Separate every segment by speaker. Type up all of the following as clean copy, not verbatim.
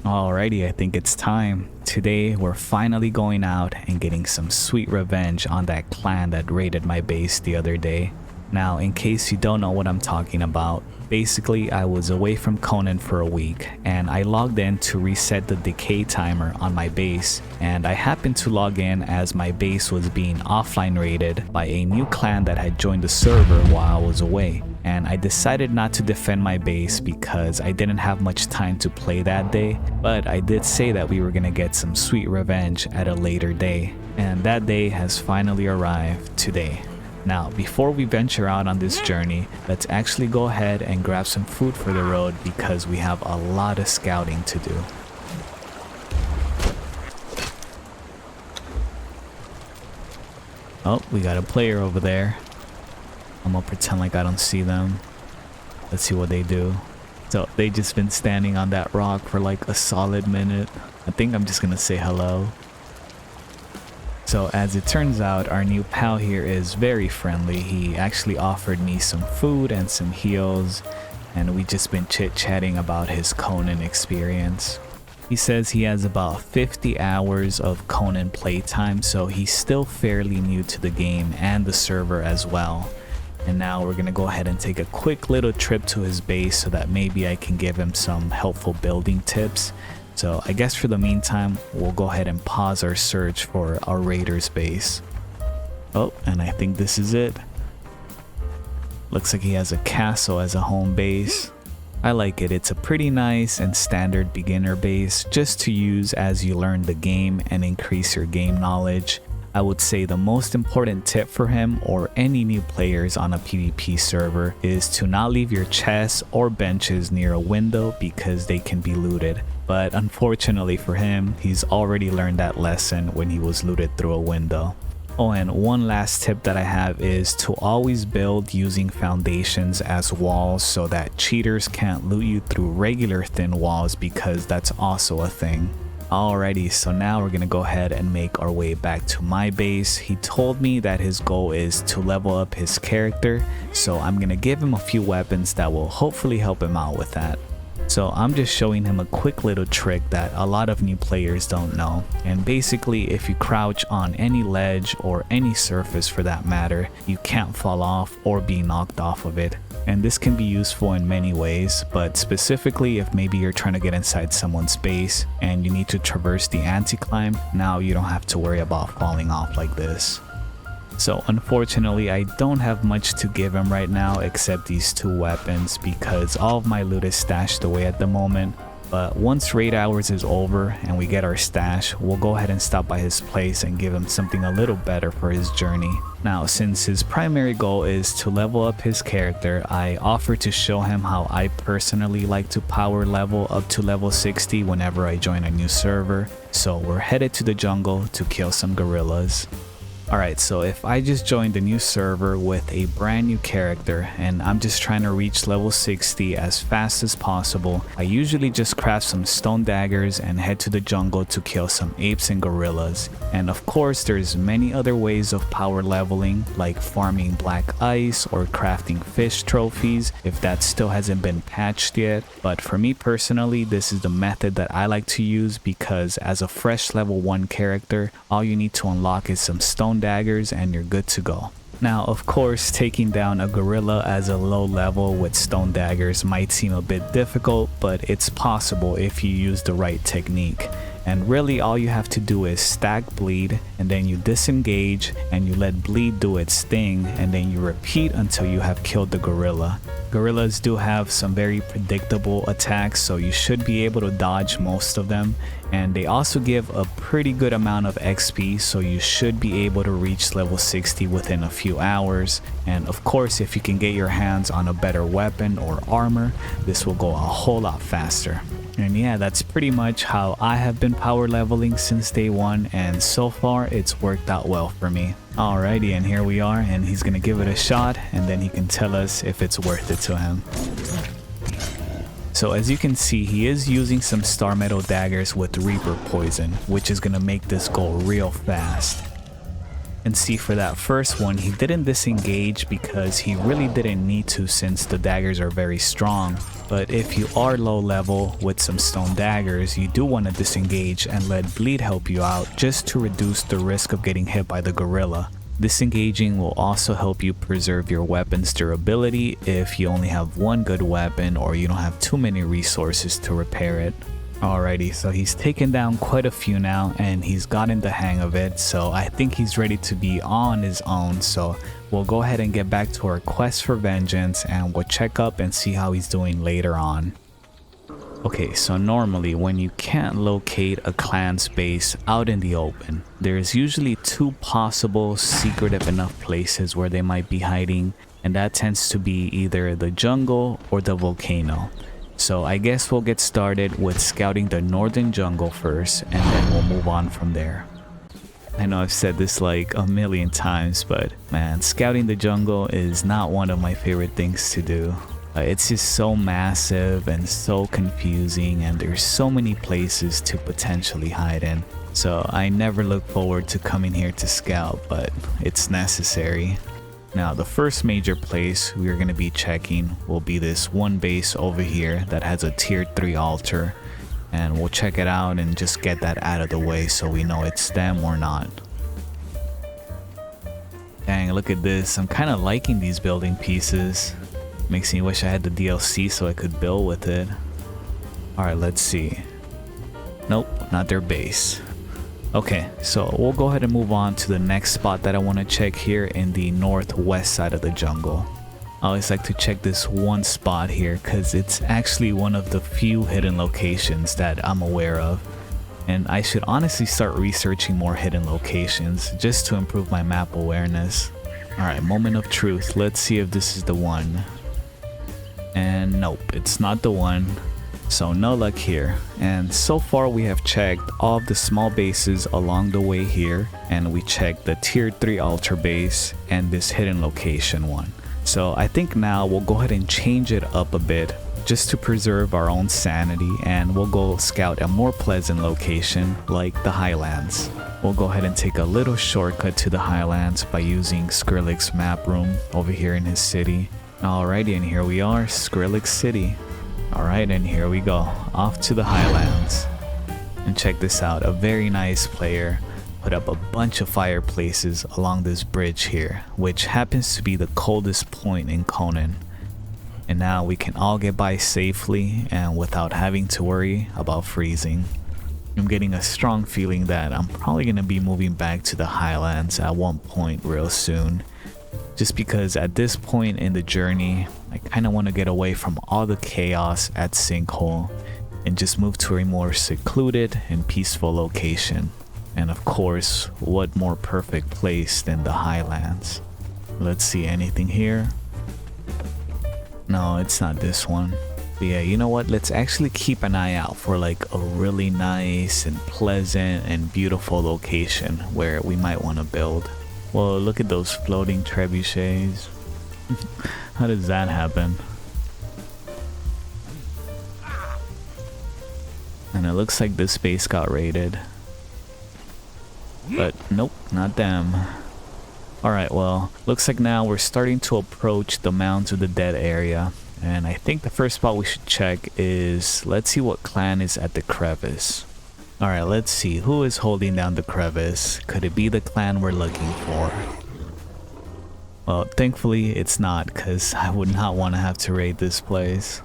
Speaker 1: Alrighty, I think it's time. Today, we're finally going out and getting some sweet revenge on that clan that raided my base the other day. Now, in case you don't know what I'm talking about, basically I was away from Conan for a week and I logged in to reset the decay timer on my base, and I happened to log in as my base was being offline raided by a new clan that had joined the server while I was away. And I decided not to defend my base because I didn't have much time to play that day, but I did say that we were gonna get some sweet revenge at a later day, and that day has finally arrived today. Now, before we venture out on this journey, let's actually go ahead and grab some food for the road because we have a lot of scouting to do. Oh, we got a player over there. I'm gonna pretend like I don't see them. Let's see what they do. So they just been standing on that rock for like a solid minute. I think I'm just gonna say hello. So as it turns out, our new pal here is very friendly. He actually offered me some food and some heals, and we just been chit-chatting about his Conan experience. He says he has about 50 hours of Conan playtime, so he's still fairly new to the game and the server as well. And now we're gonna go ahead and take a quick little trip to his base so that maybe I can give him some helpful building tips. So I guess for the meantime, we'll go ahead and pause our search for our raider's base. Oh, and I think this is it. Looks like he has a castle as a home base. I like it. It's a pretty nice and standard beginner base just to use as you learn the game and increase your game knowledge. I would say the most important tip for him or any new players on a PvP server is to not leave your chests or benches near a window because they can be looted. But unfortunately for him, he's already learned that lesson when he was looted through a window. Oh, and one last tip that I have is to always build using foundations as walls so that cheaters can't loot you through regular thin walls, because that's also a thing. Alrighty, so now we're gonna go ahead and make our way back to my base. He told me that his goal is to level up his character, so I'm gonna give him a few weapons that will hopefully help him out with that. So I'm just showing him a quick little trick that a lot of new players don't know. And basically, if you crouch on any ledge or any surface for that matter, you can't fall off or be knocked off of it. And this can be useful in many ways, but specifically if maybe you're trying to get inside someone's base and you need to traverse the anti-climb, now you don't have to worry about falling off like this. So unfortunately, I don't have much to give him right now except these two weapons because all of my loot is stashed away at the moment. But once raid hours is over and we get our stash, we'll go ahead and stop by his place and give him something a little better for his journey. Now, since his primary goal is to level up his character, I offer to show him how I personally like to power level up to level 60 whenever I join a new server. So we're headed to the jungle to kill some gorillas. Alright, so if I just joined a new server with a brand new character and I'm just trying to reach level 60 as fast as possible, I usually just craft some stone daggers and head to the jungle to kill some apes and gorillas. And of course, there's many other ways of power leveling, like farming black ice or crafting fish trophies if that still hasn't been patched yet. But for me personally, this is the method that I like to use because as a fresh level 1 character, all you need to unlock is some stone daggers and you're good to go. Now, of course, taking down a gorilla as a low level with stone daggers might seem a bit difficult, but it's possible if you use the right technique. And really all you have to do is stack bleed, and then you disengage and you let bleed do its thing, and then you repeat until you have killed the gorilla. Gorillas do have some very predictable attacks, so you should be able to dodge most of them, and they also give a pretty good amount of XP, so you should be able to reach level 60 within a few hours. And of course, if you can get your hands on a better weapon or armor, this will go a whole lot faster. And yeah, that's pretty much how I have been power leveling since day one, and so far it's worked out well for me. Alrighty, and here we are, and he's gonna give it a shot and then he can tell us if it's worth it to him. So as you can see, he is using some star metal daggers with Reaper poison, which is gonna make this go real fast. And see, for that first one, he didn't disengage because he really didn't need to, since the daggers are very strong. But if you are low level with some stone daggers, you do want to disengage and let bleed help you out, just to reduce the risk of getting hit by the gorilla. Disengaging will also help you preserve your weapon's durability if you only have one good weapon or you don't have too many resources to repair it. Alrighty, so he's taken down quite a few now and he's gotten the hang of it, so I think he's ready to be on his own. So we'll go ahead and get back to our quest for vengeance and we'll check up and see how he's doing later on. Okay, so normally when you can't locate a clan's base out in the open, there's usually two possible secretive enough places where they might be hiding, and that tends to be either the jungle or the volcano. So I guess we'll get started with scouting the northern jungle first, and then we'll move on from there. I know I've said this like a million times, but man, scouting the jungle is not one of my favorite things to do. It's just so massive and so confusing, and there's so many places to potentially hide in. So I never look forward to coming here to scout, but it's necessary. Now, the first major place we're going to be checking will be this one base over here that has a tier 3 altar, and we'll check it out and just get that out of the way so we know it's them or not. Dang, look at this. I'm kind of liking these building pieces. Makes me wish I had the DLC so I could build with it. Alright, let's see. Nope, not their base. Okay, so we'll go ahead and move on to the next spot that I want to check here in the northwest side of the jungle. I always like to check this one spot here because it's actually one of the few hidden locations that I'm aware of. And I should honestly start researching more hidden locations just to improve my map awareness. Alright, moment of truth. Let's see if this is the one. And nope, it's not the one. So no luck here. And so far we have checked all of the small bases along the way here, and we checked the tier 3 altar base and this hidden location one. So I think now we'll go ahead and change it up a bit just to preserve our own sanity, and we'll go scout a more pleasant location like the Highlands. We'll go ahead and take a little shortcut to the Highlands by using Skrillex's map room over here in his city. Alrighty, and here we are, Skrillex City. Alright, and here we go, off to the Highlands. And check this out, a very nice player put up a bunch of fireplaces along this bridge here, which happens to be the coldest point in Conan. And now we can all get by safely and without having to worry about freezing. I'm getting a strong feeling that I'm probably going to be moving back to the Highlands at one point real soon. Just because at this point in the journey, I kind of want to get away from all the chaos at Sinkhole and just move to a more secluded and peaceful location. And of course, what more perfect place than the Highlands? Let's see, anything here? No, it's not this one. But yeah, you know what? Let's actually keep an eye out for like a really nice and pleasant and beautiful location where we might want to build. Whoa, look at those floating trebuchets. How does that happen? And it looks like this base got raided. But nope, not them. Alright, well, looks like now we're starting to approach the Mounds of the Dead area. And I think the first spot we should check is, let's see what clan is at the crevice. Alright, let's see, who is holding down the crevice? Could it be the clan we're looking for? Well, thankfully it's not, because I would not want to have to raid this place.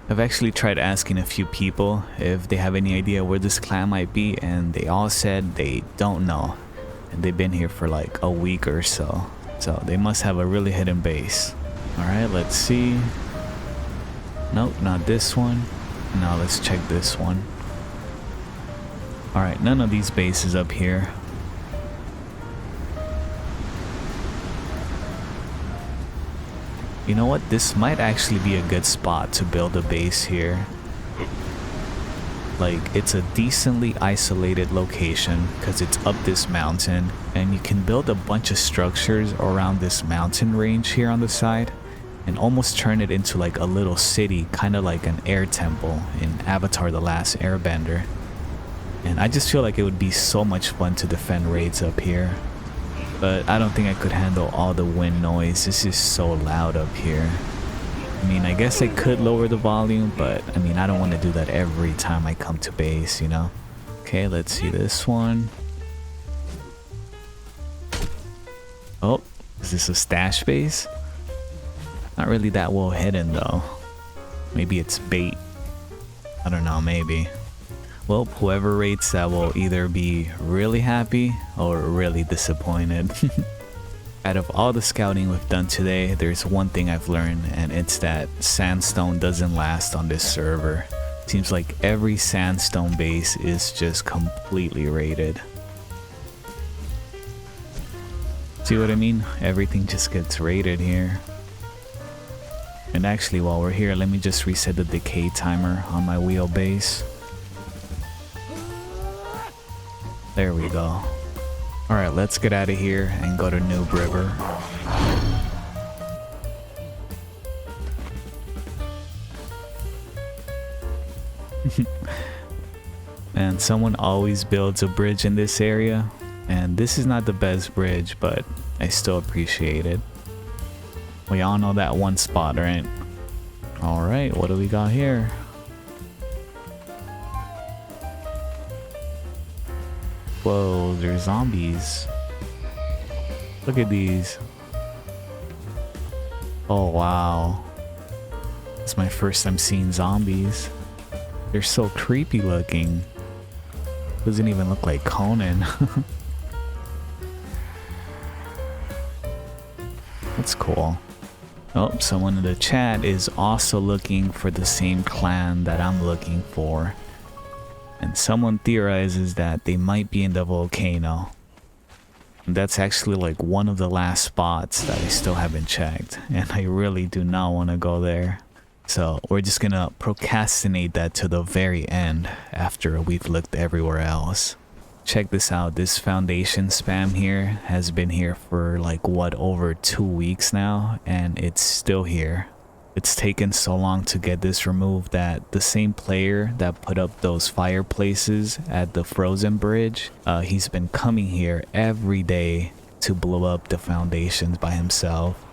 Speaker 1: I've actually tried asking a few people if they have any idea where this clan might be, and they all said they don't know. And they've been here for like a week or so. So they must have a really hidden base. Alright, let's see. Nope, not this one. Now let's check this one. Alright, none of these bases up here. You know what? This might actually be a good spot to build a base here. Like, it's a decently isolated location because it's up this mountain, and you can build a bunch of structures around this mountain range here on the side and almost turn it into like a little city, kind of like an air temple in Avatar: The Last Airbender. And I just feel like it would be so much fun to defend raids up here. but I don't think I could handle all the wind noise. This is so loud up here. I mean, I guess I could lower the volume, but I mean, I don't want to do that every time I come to base, you know? Okay, let's see this one. Oh, is this a stash base? Not really that well hidden though. Maybe it's bait. I don't know, maybe. Well, whoever rates that will either be really happy or really disappointed. Out of all the scouting we've done today, there's one thing I've learned, and it's that sandstone doesn't last on this server. Seems like every sandstone base is just completely raided. See what I mean? Everything just gets raided here. And actually, while we're here, let me just reset the decay timer on my wheelbase. There we go. Alright, let's get out of here and go to Noob River. And someone always builds a bridge in this area, and this is not the best bridge, but I still appreciate it. We all know that one spot, right? Alright, what do we got here? Whoa, there's zombies. Look at these. Oh wow. It's my first time seeing zombies. They're so creepy looking. Doesn't even look like Conan. That's cool. Oh, someone in the chat is also looking for the same clan that I'm looking for. And someone theorizes that they might be in the volcano. And that's actually like one of the last spots that I still haven't checked. And I really do not want to go there. So we're just gonna procrastinate that to the very end after we've looked everywhere else. Check this out. This foundation spam here has been here for like what, over 2 weeks now, and it's still here. It's taken so long to get this removed that the same player that put up those fireplaces at the frozen bridge, he's been coming here every day to blow up the foundations by himself.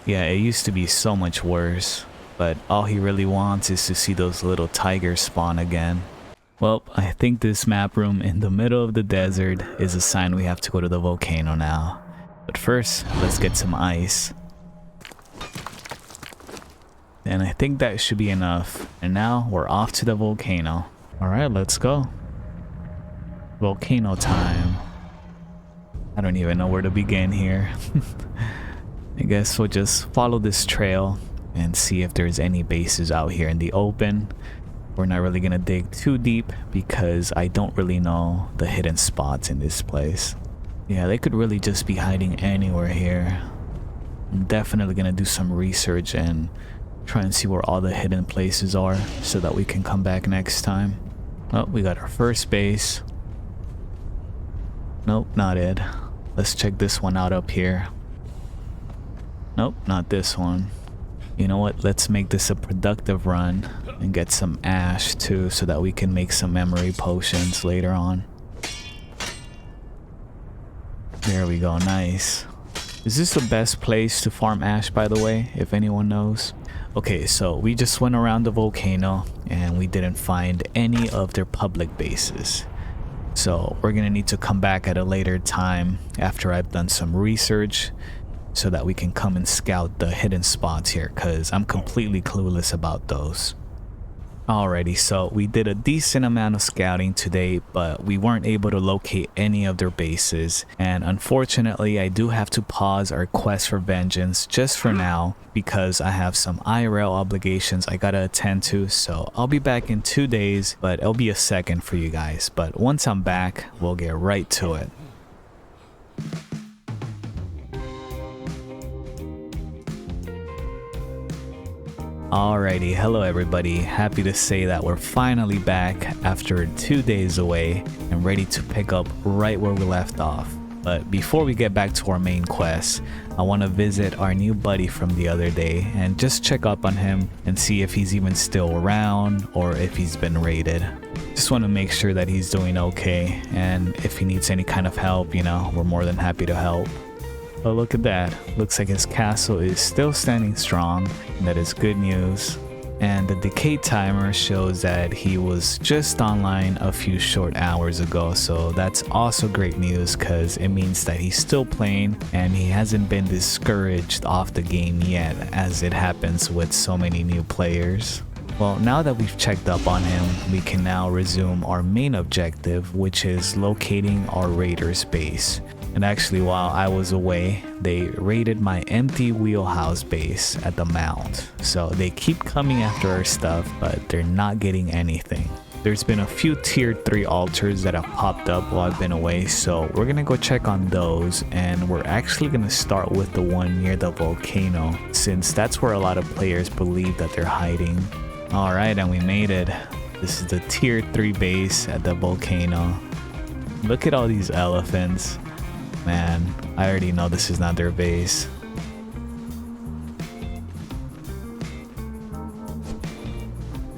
Speaker 1: Yeah, it used to be so much worse, but all he really wants is to see those little tigers spawn again. Well, I think this map room in the middle of the desert is a sign we have to go to the volcano now. But first, let's get some ice. And I think that should be enough. And now we're off to the volcano. Alright, let's go. Volcano time. I don't even know where to begin here. I guess we'll just follow this trail and see if there's any bases out here in the open. We're not really gonna dig too deep because I don't really know the hidden spots in this place. Yeah, they could really just be hiding anywhere here. I'm definitely gonna do some research and try and see where all the hidden places are so that we can come back next time. Oh, we got our first base. Nope, not it. Let's check this one out up here. Nope, not this one. You know what? Let's make this a productive run and get some ash too so that we can make some memory potions later on. There we go, nice. Is this the best place to farm ash, by the way, if anyone knows? Okay, so we just went around the volcano and we didn't find any of their public bases. So we're gonna need to come back at a later time after I've done some research so that we can come and scout the hidden spots here, because I'm completely clueless about those. Alrighty, so we did a decent amount of scouting today, but we weren't able to locate any of their bases, and unfortunately I do have to pause our quest for vengeance just for now because I have some IRL obligations I gotta attend to. So I'll be back in 2 days, but it'll be a second for you guys. But once I'm back, we'll get right to it. Alrighty, hello everybody. Happy to say that we're finally back after 2 days away and ready to pick up right where we left off. But before we get back to our main quest, I want to visit our new buddy from the other day and just check up on him and see if he's even still around or if he's been raided. Just want to make sure that he's doing okay, and if he needs any kind of help, you know, we're more than happy to help. But look at that. Looks like his castle is still standing strong, and that is good news. And the decay timer shows that he was just online a few short hours ago, so that's also great news because it means that he's still playing and he hasn't been discouraged off the game yet, as it happens with so many new players. Well, now that we've checked up on him, we can now resume our main objective, which is locating our raiders base. And actually, while I was away, they raided my empty wheelhouse base at the mount. So they keep coming after our stuff, but they're not getting anything. There's been a few tier 3 altars that have popped up while I've been away, so we're gonna go check on those, and we're actually gonna start with the one near the volcano, since that's where a lot of players believe that they're hiding. Alright, and we made it. This is the tier 3 base at the volcano. Look at all these elephants. Man, I already know this is not their base.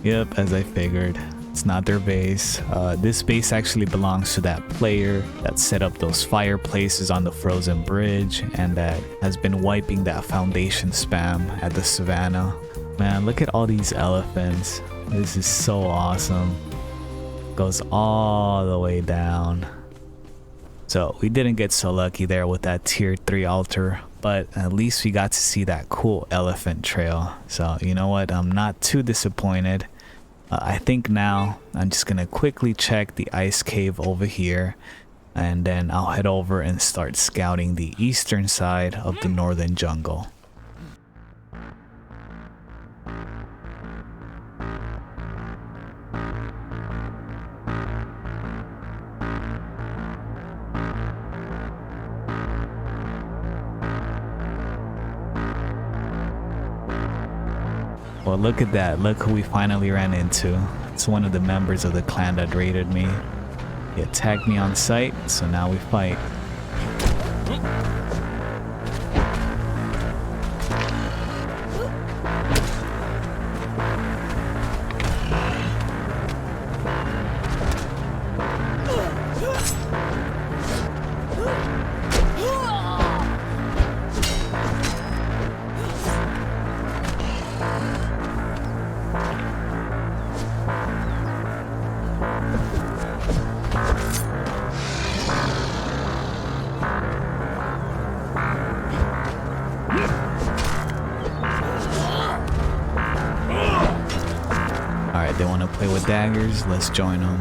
Speaker 1: Yep, as I figured. It's not their base. This base actually belongs to that player that set up those fireplaces on the frozen bridge and that has been wiping that foundation spam at the savannah. Man, look at all these elephants. This is so awesome. Goes all the way down. So we didn't get so lucky there with that tier 3 altar, but at least we got to see that cool elephant trail. So you know what, I'm not too disappointed. I think now I'm just gonna quickly check the ice cave over here, and then I'll head over and start scouting the eastern side of the northern jungle. Well, look at that. Look who we finally ran into. It's one of the members of the clan that raided me. He attacked me on sight, so now we fight. Alright, they want to play with daggers. Let's join them.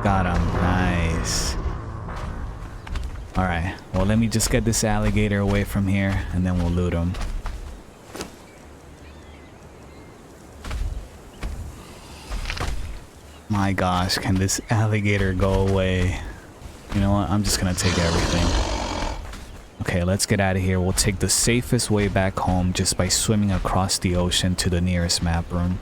Speaker 1: Got him. Nice. Alright, well, let me just get this alligator away from here and then we'll loot him. My gosh, can this alligator go away? You know what? I'm just gonna take everything. Okay, let's get out of here. We'll take the safest way back home just by swimming across the ocean to the nearest map room.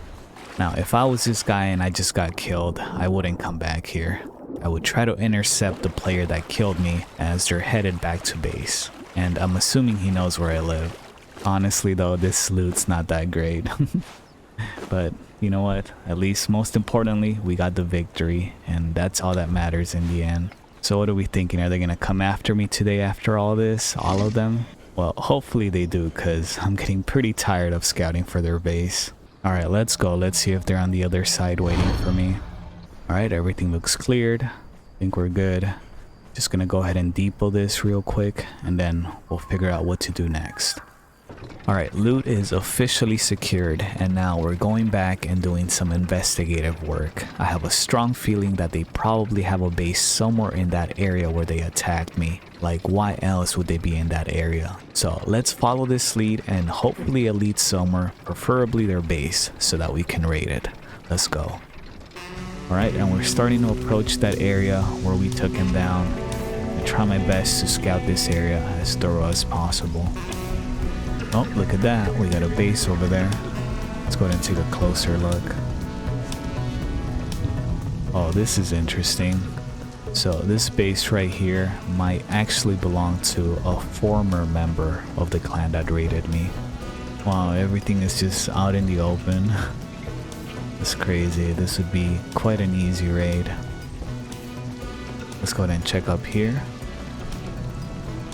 Speaker 1: Now, if I was this guy and I just got killed, I wouldn't come back here. I would try to intercept the player that killed me as they're headed back to base. And I'm assuming he knows where I live. Honestly though, this loot's not that great. But you know what? At least most importantly, we got the victory, and that's all that matters in the end. So what are we thinking? Are they gonna come after me today after all this? All of them? Well, hopefully they do, because I'm getting pretty tired of scouting for their base. Alright, let's go. Let's see if they're on the other side waiting for me. Alright, everything looks cleared. I think we're good. Just gonna go ahead and depot this real quick, and then we'll figure out what to do next. Alright, loot is officially secured, and now we're going back and doing some investigative work. I have a strong feeling that they probably have a base somewhere in that area where they attacked me. Like, why else would they be in that area? So let's follow this lead and hopefully elite somewhere, preferably their base, so that we can raid it. Let's go. Alright, and we're starting to approach that area where we took him down. I try my best to scout this area as thorough as possible. Oh, look at that. We got a base over there. Let's go ahead and take a closer look. Oh, this is interesting. So this base right here might actually belong to a former member of the clan that raided me. Wow, everything is just out in the open. It's crazy. This would be quite an easy raid. Let's go ahead and check up here.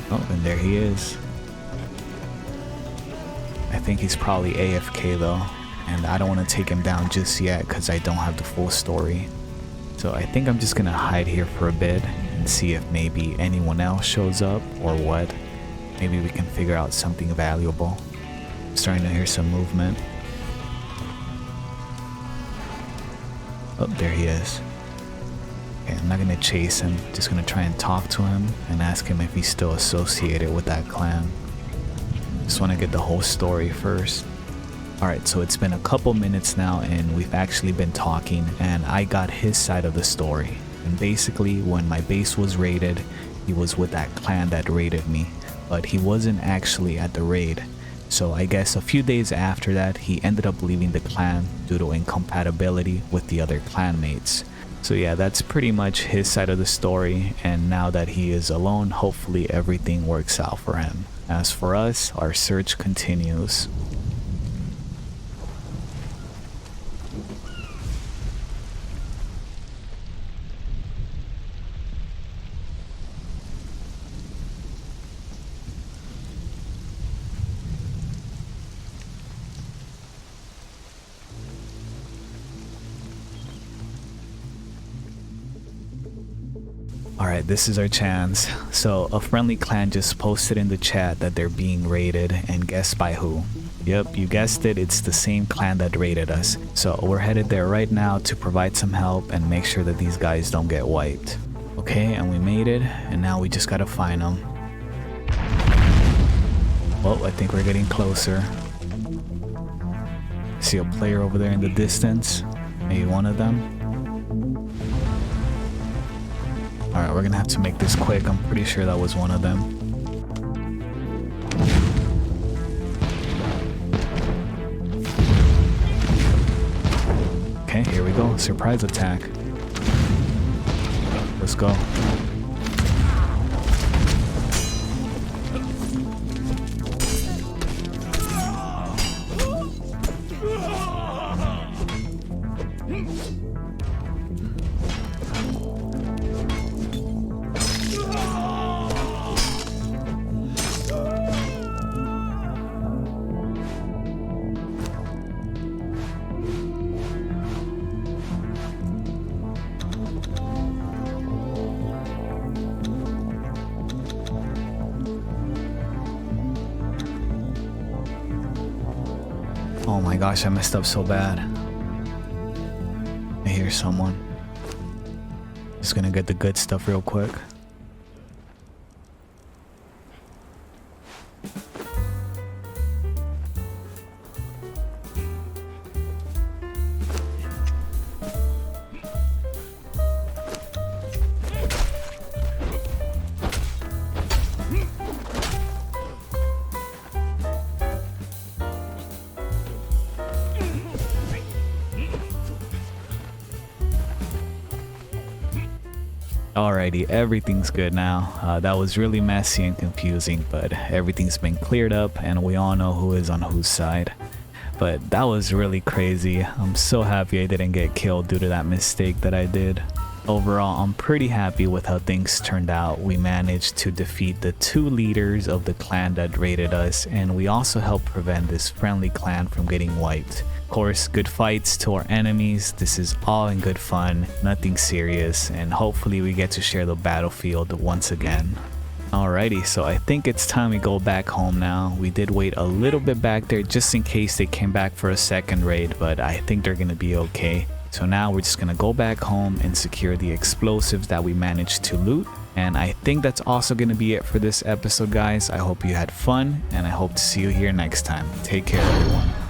Speaker 1: Oh, and there he is. I think he's probably AFK though, and I don't want to take him down just yet because I don't have the full story. So I think I'm just gonna hide here for a bit and see if maybe anyone else shows up or what. Maybe we can figure out something valuable. I'm starting to hear some movement. Oh, there he is. Okay, I'm not gonna chase him, just gonna try and talk to him and ask him if he's still associated with that clan. Just wanna get the whole story first. Alright, so it's been a couple minutes now and we've actually been talking and I got his side of the story. And basically when my base was raided, he was with that clan that raided me, but he wasn't actually at the raid. So I guess a few days after that, he ended up leaving the clan due to incompatibility with the other clanmates. So yeah, that's pretty much his side of the story, and now that he is alone, hopefully everything works out for him. As for us, our search continues. Alright, this is our chance. So a friendly clan just posted in the chat that they're being raided, and guess by who? Yep, you guessed it, it's the same clan that raided us. So we're headed there right now to provide some help and make sure that these guys don't get wiped. Okay, and we made it, and now we just gotta find them. Well, I think we're getting closer. See a player over there in the distance? Maybe one of them? Alright, we're gonna have to make this quick. I'm pretty sure that was one of them. Okay, here we go. Surprise attack. Let's go. Oh my gosh, I messed up so bad. I hear someone. Just gonna get the good stuff real quick. Alrighty, everything's good now. That was really messy and confusing, but everything's been cleared up and we all know who is on whose side. But that was really crazy. I'm so happy I didn't get killed due to that mistake that I did. Overall, I'm pretty happy with how things turned out. We managed to defeat the 2 leaders of the clan that raided us, and we also helped prevent this friendly clan from getting wiped. Of course, good fights to our enemies. This is all in good fun, nothing serious, and hopefully we get to share the battlefield once again. Alrighty, so I think it's time we go back home now. We did wait a little bit back there just in case they came back for a second raid, but I think they're gonna be okay. So now we're just gonna go back home and secure the explosives that we managed to loot. And I think that's also gonna be it for this episode, guys. I hope you had fun and I hope to see you here next time. Take care, everyone.